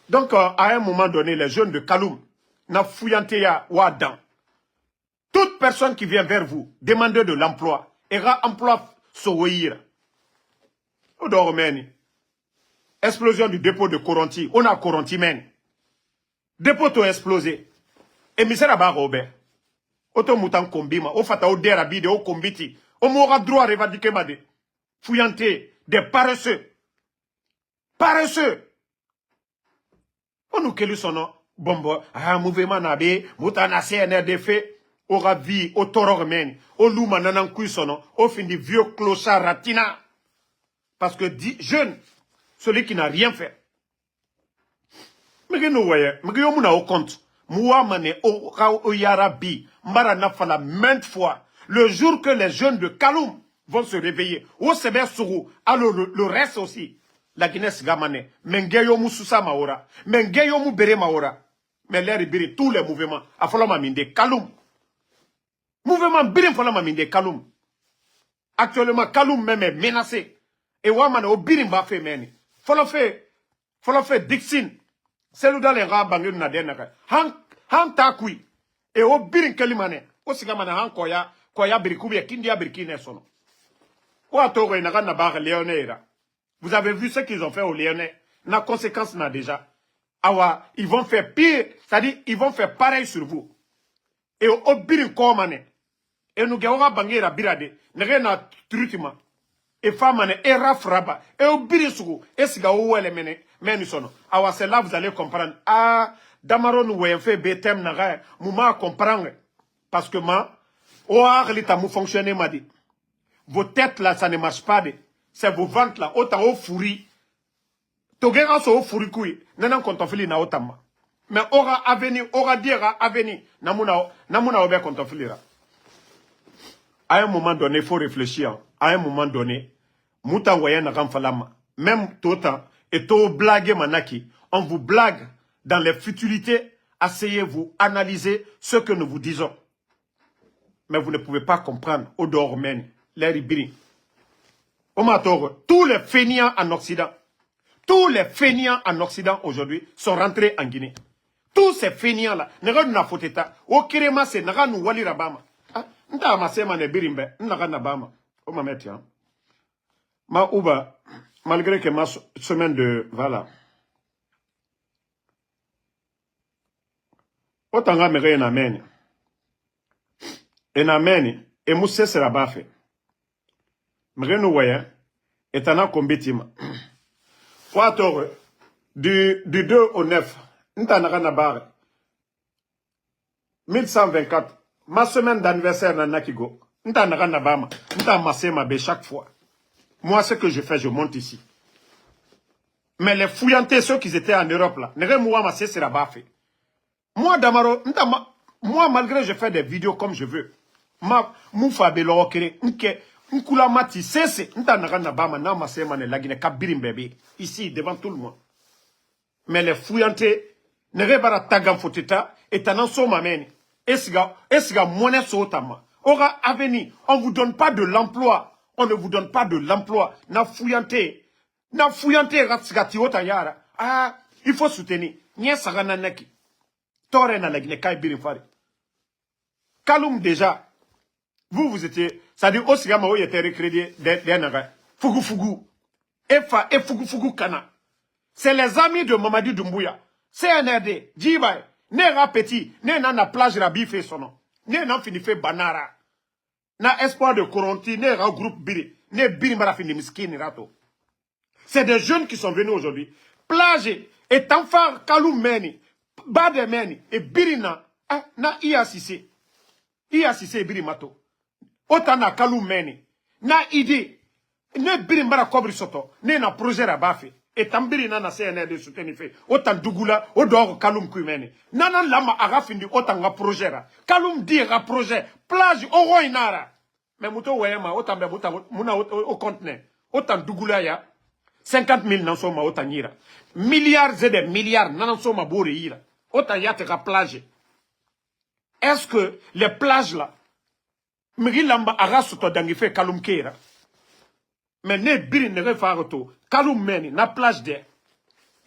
Donc, à un moment donné, les jeunes de Kaloum, n'a fouillanté ou Adam. Toute personne qui vient vers vous, demander de l'emploi, aura emploi Soouïra. Odoromeni. Explosion du dépôt de Coronti. On a Coronti, men. Dépôt tout explosé. Et misère à Robert. Oto moutan kombima, o fata o derabide, o kombiti, o m'aura droit à revendiquer made. Fouillanté, des paresseux. Paresseux. On nous quelu son nom. Bombo, mouvement nabe, moutana CNRDF, aura vie, au torormen, au louma nanan son au fin du vieux clochard ratina. Parce que jeune, celui qui n'a rien fait. Mais que nous voyons, mais que nous au compte. Mouamane o yarabi, Marana fala maintes fois, le jour que les jeunes de Kaloum vont se réveiller, au Sebe Sourou, alors le reste aussi, la Guinée Gamane, Mengeyo Moussoussa Maora, Mengeyo Moubere Maora, mais l'air ibiri, tous les mouvements, a fallu m'aminde Kaloum. Mouvement birim fallu m'aminde Kaloum. Actuellement, Kaloum même est menacé. Et Wamane au birim ba fait meni. Fallu faire Dixine. C'est le dans les rats bangés na denaka. Han takui. Et au birin kelimane. Au sigamana han koya birikubia kindia birikine sono. Ou à togo inaga na barre léonéra. Vous avez vu ce qu'ils ont fait aux Léonais. La conséquence n'a déjà. Awa, ils vont faire pire. C'est-à-dire, ils vont faire pareil sur vous. Et au birin komane. Et nous gaura bangera birade. Nere na trutima. Et famane era fraba. Et au birin sugu. Et siga ouwele mene. Mais nous sommes. Alors c'est là vous allez comprendre. Ah, Damaro nous voyons fait BTM naga. Mouma comprendre. Parce que moi, oh, l'état mou fonctionner m'a dit. Vos têtes là, ça ne marche pas. C'est vos ventres là. Autant au fourri. Togera so au fourri kui. Nanan kontofili na otama. Mais aura avenir, aura dira avenir. Namuna obe kontofilira. à un moment donné, il faut réfléchir. À un moment donné, Mouta Wayan Ramfalama, même tout temps, et tout blague manaki, on vous blague dans les futilités, asseyez-vous, analysez ce que nous vous disons. Mais vous ne pouvez pas comprendre, au dormen, les ribiri. Tous les fainéants en Occident, aujourd'hui sont rentrés en Guinée. Tous ces fainéants-là, ne regardent pas au Kirema, c'est Nagan ou Wali Rabama. Nta masema ne birimbe, Nagan Nabama. On m'a mis, hein. Ma ouba, malgré que ma semaine de, voilà. Autant que me en amène. En amène, et mousse sera baffé. Mre nous voyons, et en a combitima. Du 2 au 9, Nta Nagan Barre. 1124. Ma semaine d'anniversaire dans Nakigo. Nta Nagan Nabama. Nta masema be chaque fois. Moi, ce que je fais, je monte ici. Mais les fouillantés, ceux qui étaient en Europe, là, moi, Damaro, moi, malgré que je fais des vidéos comme je veux, Moufa Belo Okere, Nkulamati, c'est, ici, devant tout le monde. Mais les fouillantés, Nerebara Tagam Foteta, et Tananso Mameni, Esga, Monnaie Sotama, Aura Aveni, on ne vous donne pas de l'emploi. On ne vous donne pas de l'emploi. Na fouillanté, ratsgati otayara. Ah, il faut soutenir. Nye sagana neki. Tore na lagne kai birifari. Kaloum déjà. Vous étiez, ça dit aussi gama oye était recrédité d'Enaga. Fugu. Efa et Fugu kana. C'est les amis de Mamadi Doumbouya. CNRD, Djibay, Nera Petit, Nena plage rabi fait son nom. Nena fini fait banara. Na espoir de Coronti, ne groupe Biri, ne Biri Marafini Miskini Rato. C'est des jeunes qui sont venus aujourd'hui. Plage et Tanfar Kaloum Meni, Bade Meni et Birina, na IACC. IACC Biri Mato. Otana Kaloum Meni. Na idée. Ne Biri Marakobri Soto, ne na projet Rabafi. Et Tambiri na CNR de soutenir fait. Otan Dougoula, Odor Kaloum Kumeni. Nana Lama Arafindi, Otan ga projet. Kaloum di ga projet. Plage Oro Inara. Mais Mouto Wayama, Otan Bebuta, Mouna au conteneur. Otan Dougoula ya. 50 000 nan soma Otan Yira. Milliards et des milliards nan soma Bori Yira. Otan Yatera plage. Est-ce que les plages là, Migilamba Arasuto Dangife Kaloum Kera. Mais ne birin ne refaroto. Kaloum Meni, na plage de.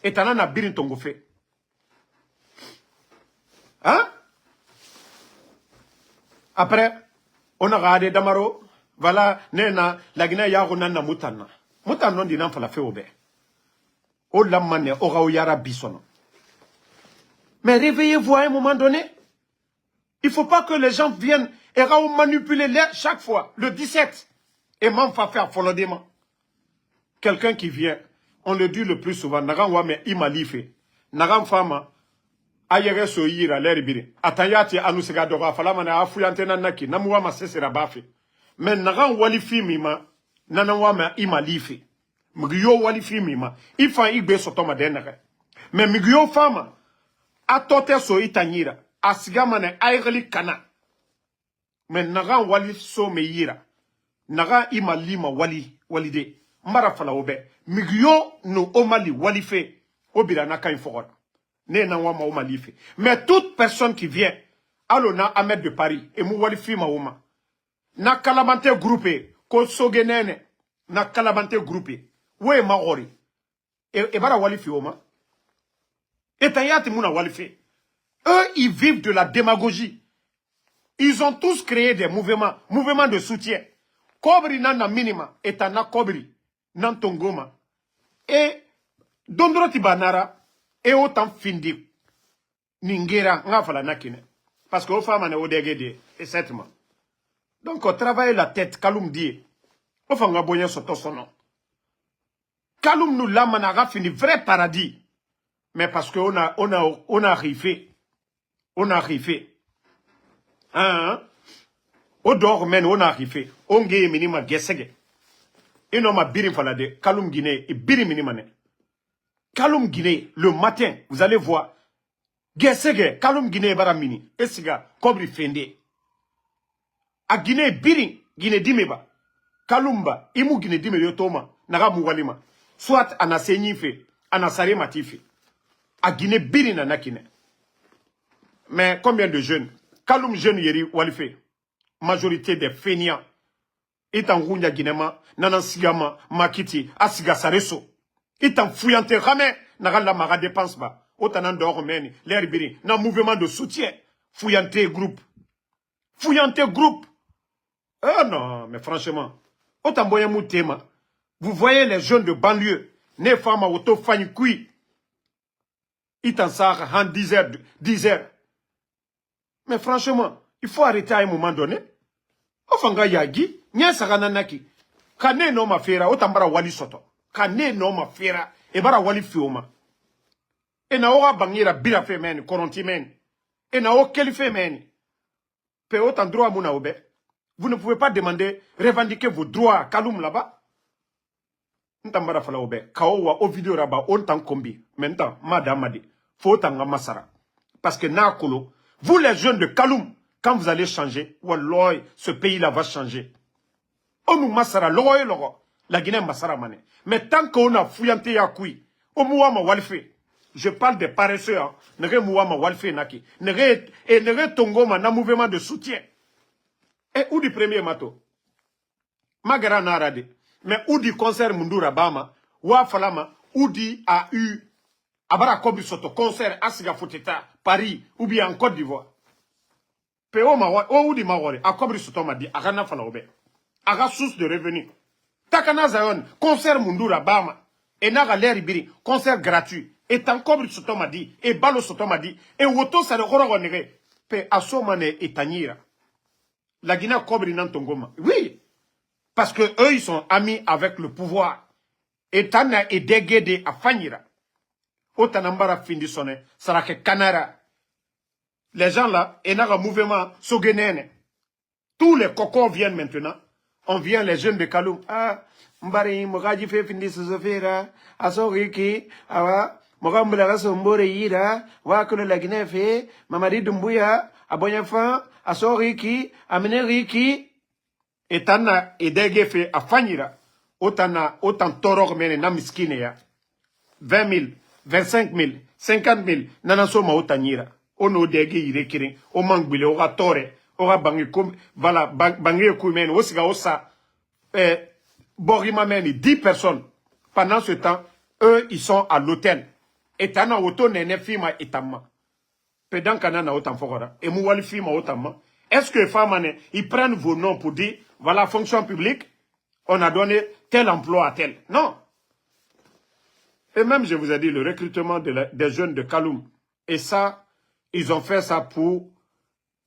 Et t'en na birin tongo fait. Hein? Après, on a regardé Damaro. Voilà, nena, la Guinée yaro nana moutana. Moutana di nan fala fait obé. O lamane, ora oyara bisono. Mais réveillez-vous à un moment donné. Il ne faut pas que les gens viennent et manipuler chaque fois. Le 17. Et m'en fa faire folodément. Quelqu'un qui vient, on le dit le plus souvent, Nagan wame imalife. Nagan fama, ayere so yira l'herbiri. Atayati anusega doga falamana afuyante nanaki, namuwama sesera bafi. Mais Nagan walifi mima, nanawama imalife. Mgiyo walifi mima, ifa igbe sotoma denere. Mais mgiyo fama, atote so itanyira, asigamane ayreli kana. Mais Nagan walif so me yira. Naga imalima walide. Mbara fala obe. Migyo no omali walife. Obira naka infora. Ne na wama omalife. Mais toute personne qui vient, alona Ahmed de Paris, et mou walifi ma oma. Na kalabante groupé, ko sogenene, na kalabante groupé. We maori. Et bara walifi oma. Et tayati mouna walife. Eux, ils vivent de la démagogie. Ils ont tous créé des mouvements de soutien. Kobri nana minima, etana kobri, nan tongoma. Et, dondroti banara, et autant findi, ningera, nga fala nakine. Parce que aux femmes, on est au dégédé, et certainement. Donc, on travaille la tête, Kaloum dit, on fait un boyen sur son nom. Kaloum nous l'a manara fini, vrai paradis. Mais parce qu'on a arrivé. On a arrivé. Hein? Odor men on a arrivé. On gagne minima gesege. Et non ma birim falade. Kaloum Guinée et birim minimane. Kaloum Guinée, le matin, vous allez voir. Gesege, Kaloum Guinée baramini. Esiga, kobri fende. A Guinée birim. Guinée dimeba. Kalumba, imu Guinée dime yotoma, naga muwalima. Soit ana senyife, ana sare matife. A Guinée biri na nakine. Mais combien de jeunes? Kaloum jeune yeri walife. Majorité des feignants. Itan Rounia Guinema, Nanan Sigama, Makiti, Asiga Sareso. Itan fouillante rame, Nagala Mara dépense ba. Otanan Doromeni, l'air biri, nan mouvement de soutien. Fouillante groupe. Fouillante groupe. Ah non, mais franchement. Autant boya moutema. Vous voyez les jeunes de banlieue. Ne fama auto fani kui. Itan sara han 10 heures, 10 heures. Mais franchement, il faut arrêter à un moment donné. Ofanga yagi, nya sagana naki. Kane no ma fera, otambara wali soto. Kane no ma fera, e bara wali fioma. E na oga bangira bira femeni, koronti meni. Et na o keli femeni. Pe autant droit mouna obe. Vous ne pouvez pas demander, revendiquer vos droits, kaloum là-bas. Ntambara fala obe. Kaowa o video raba, on tan kombi. Maintenant, madame faut tanga masara. Parce que na kolo, vous les jeunes de Kaloum, quand vous allez changer, wallah, ce pays-là va changer. On nous masara, la Guinée masara mané. Mais tant qu'on a fouillanté à kui, au mouama walfe, je parle des paresseux, hein, nere mouama walfe naki, nere tongoma na mouvement de soutien. Et où du premier mato? Magara narade. Mais où du concert Mundura Bama, wa falama, où dit a eu, abara kobi soto, concert Asiga Foteta, Paris, ou bien en Côte d'Ivoire. Peo ma ou di mawore, a kobri soto ma di, a gana fala obe. A ga source de revenus. Takana Zayon, concert Mundura Bama, et naga l'air biri, concert gratuit. Et tan kobri soto ma di, et balo soto ma di, et woto sa de horo nege, pe asomane et tanyira. La Guinée kobri nantongoma. Oui. Parce que eux, ils sont amis avec le pouvoir. Et tana et dégédé à Fanyira. Otanambara findisone, sarake Kanara. Les gens là, et n'a un mouvement sogenene. Tous les cocos viennent maintenant. On vient les jeunes de Kaloum. Ah, mbari mogaji fe findisofera, asoriki, awa, mogambula sombore yira, wakolo la Guinée fe, mamadi dumbuya, abonyafa, asoriki, ameneriki. Et tana edege fe a Fanyira. Autant torok mene na miskine ya. 20 000, 25 000, 50 000, nanasoma otanyira. Ono dege yire kirin. O mangbile, ora tore, ora bangi kum, voilà, bangi kumene, osiga osa, borima meni, 10 personnes. Pendant ce temps, eux, ils sont à l'hôtel. Et tana oto nene fima itama. Pedant kanana otan fokora. Et mouwali fima otama. Est-ce que les femmes, ils prennent vos noms pour dire, voilà, fonction publique, on a donné tel emploi à tel. Non. Et même, je vous ai dit, le recrutement des jeunes de Kaloum. Et ça, ils ont fait ça pour,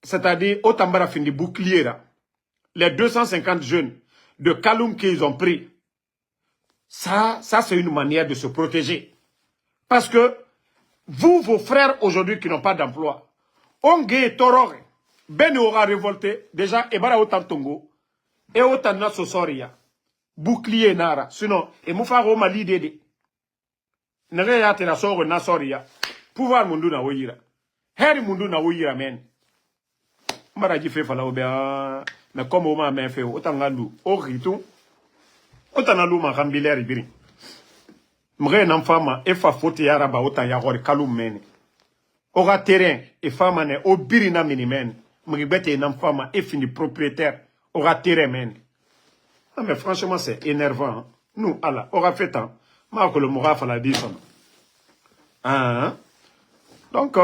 c'est-à-dire, au Tambara Findi bouclier, là. Les 250 jeunes de Kaloum qu'ils ont pris. Ça c'est une manière de se protéger. Parce que, vous, vos frères aujourd'hui qui n'ont pas d'emploi, Ongue Torore, Ben aura révolté, déjà, Ebara Otan Tongo, et Otan Naso Soria, bouclier Nara, sinon, et Moufaro Mali Dede, Nere Yate na Soro Nasoria, pouvoir Mundu na Woyira, Heri Mundu na Woyira men, Maraji fe fala obea, mais comme Oma men fe, Otan Gandu, Oritou, Otan Alou ma Rambiler Ibiri, Mre Namfama, Efa Fote Yaraba Otan Yahori Kaloum men, Ora terrain, et femme ne, au birina minimen, Mribete et Namfama, et fini propriétaire, aura terrain men. Non mais franchement c'est énervant. Hein? Nous, Allah, aura fait tant. Marco le Mouraf a la dit son. Hein? Donc,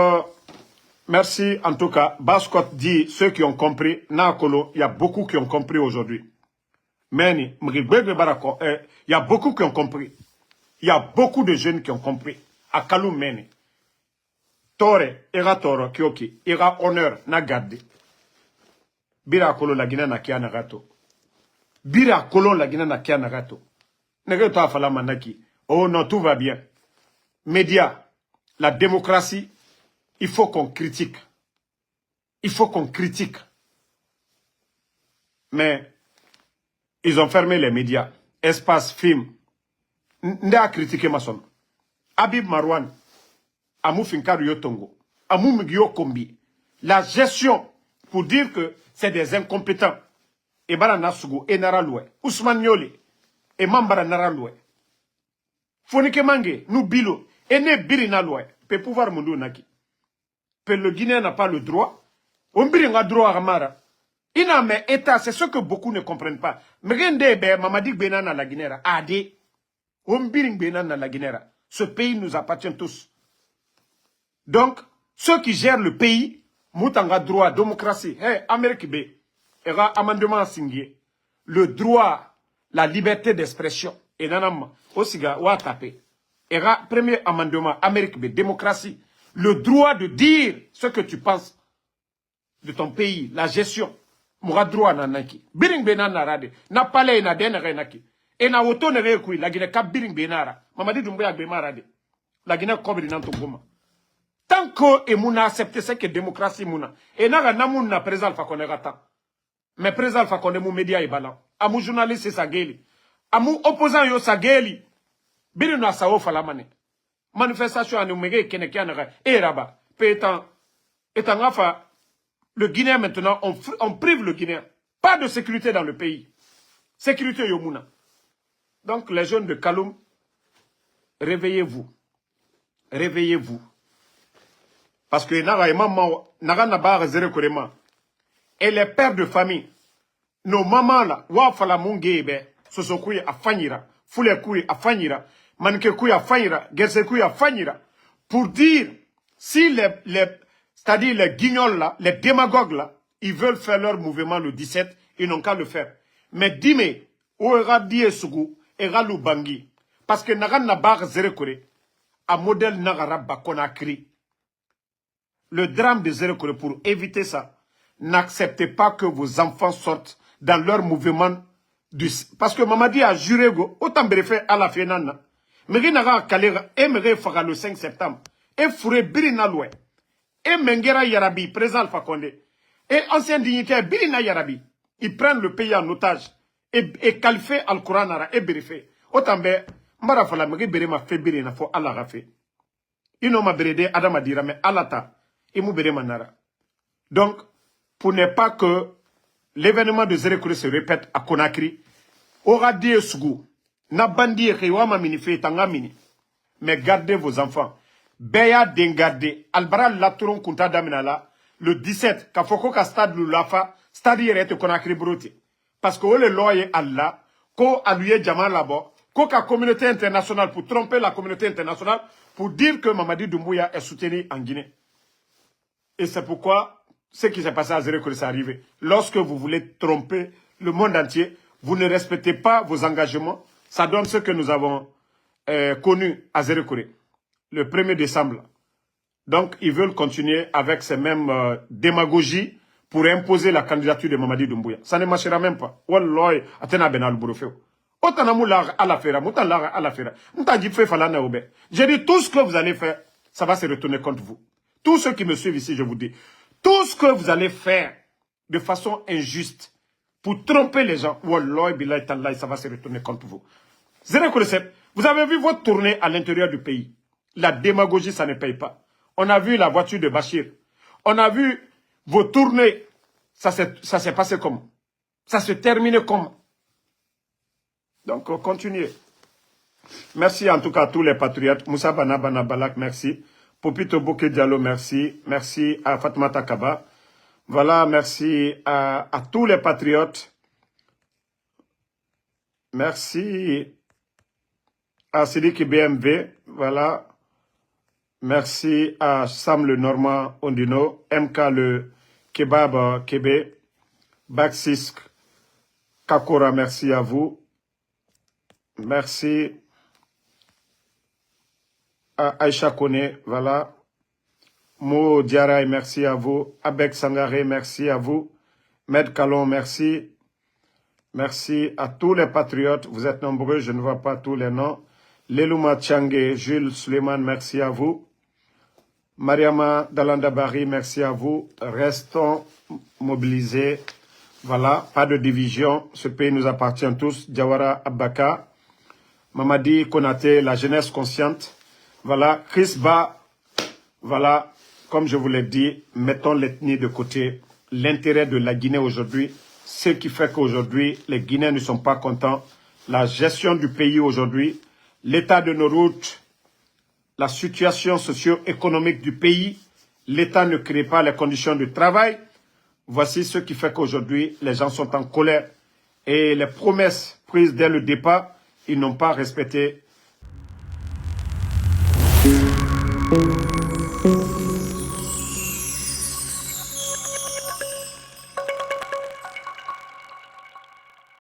merci en tout cas. Bascot dit ceux qui ont compris. Nakolo, il y a beaucoup qui ont compris aujourd'hui. Mais il y a beaucoup qui ont compris. Il y a beaucoup de jeunes qui ont compris. À Kaloum Meni. Tore, ira toro, kioki, ira honneur, na garde. Bira kolo la Guinée na kia na gato. Bira kolo la Guinée na kia na gato. Nege to afala manaki. Oh non, tout va bien. Médias, la démocratie, il faut qu'on critique. Il faut qu'on critique. Mais, ils ont fermé les médias. Espace, film. Nda critiqué ma son. Habib Marwan. Amou Finkaru Yotongo, Amou Migyo Kombi, la gestion pour dire que c'est des incompétents. et bara nasugu et nara loué Ousmane Nyole et mambara nara loué Fonike Mange nous bilo et ne birina loué peut pouvoir mundu naki peut le Guinéen n'a pas le droit on biringa droit amara ina mais état c'est ce que beaucoup ne comprennent pas mgende be Mamadi Benana la Guinée ade on biring Benana la Guinée ce pays nous appartient tous donc ceux qui gèrent le pays Moutanga droit, démocratie. Hey, Amérique B. Era amendement signé. Le droit, la liberté d'expression. Et nanam, osiga, wa tapé. Era premier amendement, Amérique B, démocratie. Le droit de dire ce que tu penses de ton pays, la gestion. Moura droit nanaki. Biring benana rade. Na palais na denere naki. Et na woto nere kui, la Guinée kap biring benara. Mamadi Doumbouya bema rade. La Guinée kobri nantongoma. Tant que et mouna accepté ce que démocratie mouna et n'a namouna président Alpha Condé gata mais président Alpha Condé mou média ibalan amou journaliste sageli amou opposant yo sageli biri na sawo falamane manifestation anu mege keneki anara et raba pétan étant afa le Guinéen maintenant on prive le Guinéen pas de sécurité dans le pays sécurité yo mouna donc les jeunes de Kaloum réveillez-vous parce que et les pères de famille, nos mamans là, wafala mungebe, sosokui a fanyira, fulekui a fanyira, mankekui a fanyira, gersekui a fanyira, pour dire si c'est-à-dire les guignols là, les démagogues là, ils veulent faire leur mouvement le 17, ils n'ont qu'à le faire. Mais dis-moi, où ira Diesougou, ira Lubangi, parce que nagan nabar zerekore, à modèle nagarabba Conakry. Le drame de Zérekore, pour éviter ça, n'acceptez pas que vos enfants sortent dans leur mouvement. Parce que Mamadi a juré, autant de à la finale. Mais il n'a pas calé, et le 5 septembre. Et Fouré Birina Loué. Et Mengera Yarabi, président Alpha Condé. Et ancien dignitaire Birina Yarabi. Ils prennent le pays en otage. Et Kalifé Al-Qur'an et Birifé. Autant de Marafala, mais Birima fait Birina, faut Allah rafé. Ils n'ont pas brédé Adam Adira, mais Allah ta. Donc, pour ne pas que l'événement de Zérekore se répète à Conakry, aura dit Sougou, n'a bandi Réwama Minife Tangamini, mais gardez vos enfants. Beya Dengarde, Albara Laturon Kunta Daminala, le 17, Kafoko ka stade Lulafa, stade Yerete Conakry Brote. Parce que le loyer Allah, ko aluye Jamal Labo, ko ka communauté internationale pour tromper la communauté internationale, pour dire que Mamadi Doumbouya est soutenu en Guinée. Et c'est pourquoi ce qui s'est passé à Zérekore s'est arrivé. Lorsque vous voulez tromper le monde entier, vous ne respectez pas vos engagements. Ça donne ce que nous avons connu à Zérekore, le 1er décembre. Donc, ils veulent continuer avec ces mêmes démagogies pour imposer la candidature de Mamadi Doumbouya. Ça ne marchera même pas. Wallahi, atena benal bourofeo. Otanamu lar à la fera, moutan lar à la fera. Moutan dit fait falana obe. J'ai dit tout ce que vous allez faire, ça va se retourner contre vous. Tous ceux qui me suivent ici, je vous dis, tout ce que vous allez faire de façon injuste pour tromper les gens, wallahi billahi tallahi, ça va se retourner contre vous. Zérekore, vous avez vu votre tournée à l'intérieur du pays. La démagogie, ça ne paye pas. On a vu la voiture de Bachir. On a vu vos tournées. Ça s'est passé comment? Ça se terminait comment? Donc, continuez. Merci en tout cas à tous les patriotes. Moussa Bana Balak, merci. Popito Bouké Diallo, merci. Merci à Fatmata Kaba. Voilà, merci à tous les patriotes. Merci à Sidiki BMV. Voilà. Merci à Sam le Normand Ondino. MK le Kebab Kébé. Baxisk Kakora, merci à vous. Merci à Aïcha Kone, voilà. Mo Diaray, merci à vous. Abek Sangaré, merci à vous. Med Kalon, merci. Merci à tous les patriotes. Vous êtes nombreux, je ne vois pas tous les noms. Lelouma Tchangé, Jules Suleiman, merci à vous. Mariama Dalandabari, merci à vous. Restons mobilisés. Voilà, pas de division. Ce pays nous appartient tous. Diawara Abbaka. Mamadi Konaté, la jeunesse consciente. Voilà, Chris Ba. Voilà, comme je vous l'ai dit, mettons l'ethnie de côté. L'intérêt de la Guinée aujourd'hui, ce qui fait qu'aujourd'hui, les Guinéens ne sont pas contents. La gestion du pays aujourd'hui, l'état de nos routes, la situation socio-économique du pays, l'État ne crée pas les conditions de travail. Voici ce qui fait qu'aujourd'hui, les gens sont en colère. Et les promesses prises dès le départ, ils n'ont pas respecté.